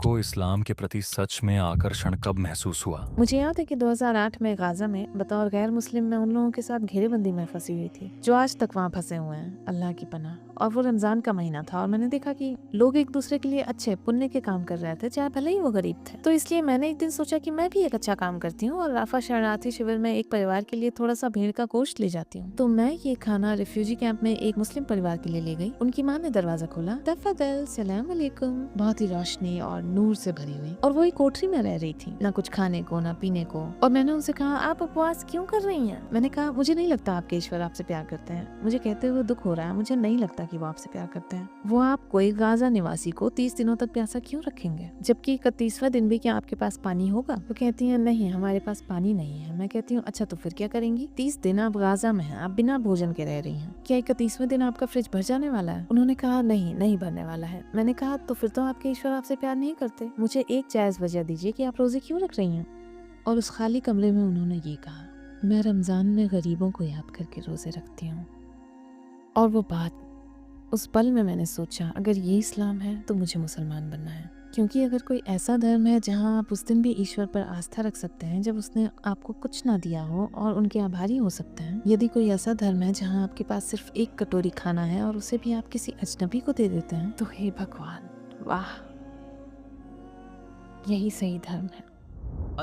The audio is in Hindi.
आपको इस्लाम के प्रति सच में आकर्षण कब महसूस हुआ? मुझे याद है कि 2008 में गाजा में बतौर गैर मुस्लिम मैं उन लोगों के साथ घेरेबंदी में फंसी हुई थी जो आज तक वहाँ फंसे हुए हैं, अल्लाह की पनाह। और वो रमजान का महीना था और मैंने देखा कि लोग एक दूसरे के लिए अच्छे पुण्य के काम कर रहे थे, चाहे भले ही वो गरीब थे। तो इसलिए मैंने एक दिन सोचा कि मैं भी एक अच्छा काम करती हूँ और राफा शरणार्थी शिविर में एक परिवार के लिए थोड़ा सा भेड़ का गोश्त ले जाती हूँ। तो मैं ये खाना रिफ्यूजी कैंप में एक मुस्लिम परिवार के लिए ले गई। उनकी माँ ने दरवाजा खोला, तफद्दल, सलाम अलैकुम, बहुत ही रोशनी और नूर से भरी हुई, और वो एक कोठरी में रह रही थी, ना कुछ खाने को ना पीने को। और मैंने उनसे कहा, आप उपवास क्यों कर रही हैं? मैंने कहा, मुझे नहीं लगता आपके ईश्वर आपसे प्यार करते हैं। मुझे कहते हुए दुख हो रहा है, मुझे नहीं लगता कि वो आपसे प्यार करते हैं। वो आप कोई गाजा निवासी को 30 दिनों तक प्यासा क्यों रखेंगे, जबकि 31वां दिन भी क्या आपके पास पानी होगा? वो कहती है, नहीं हमारे पास पानी नहीं है। मैं कहती हूँ, अच्छा तो फिर क्या करेंगी? 30 दिन आप गाजा में हैं, आप बिना भोजन के रह रही हैं, क्या 31वें दिन आपका फ्रिज भर जाने वाला है? उन्होंने कहा, नहीं भरने वाला है। मैंने कहा, तो फिर तो आपके ईश्वर आपसे प्यार नहीं करते। मुझे एक जायज वजह दीजिए कि आप रोजे क्यों रख रही हैं? और उस खाली कमरे में उन्होंने ये कहा, मैं रमजान में गरीबों को याद करके रोजे रखती हूँ। और वो बात, उस पल में मैंने सोचा, अगर ये इस्लाम है तो मुझे मुसलमान बनना है। क्योंकि अगर कोई ऐसा धर्म है जहाँ आप उस दिन भी ईश्वर पर आस्था रख सकते हैं जब उसने आपको कुछ ना दिया हो और उनके आभारी हो सकते हैं, यदि कोई ऐसा धर्म है जहाँ आपके पास सिर्फ एक कटोरी खाना है और उसे भी आप किसी अजनबी को दे देते हैं, तो हे भगवान, वाह, यही सही धर्म है।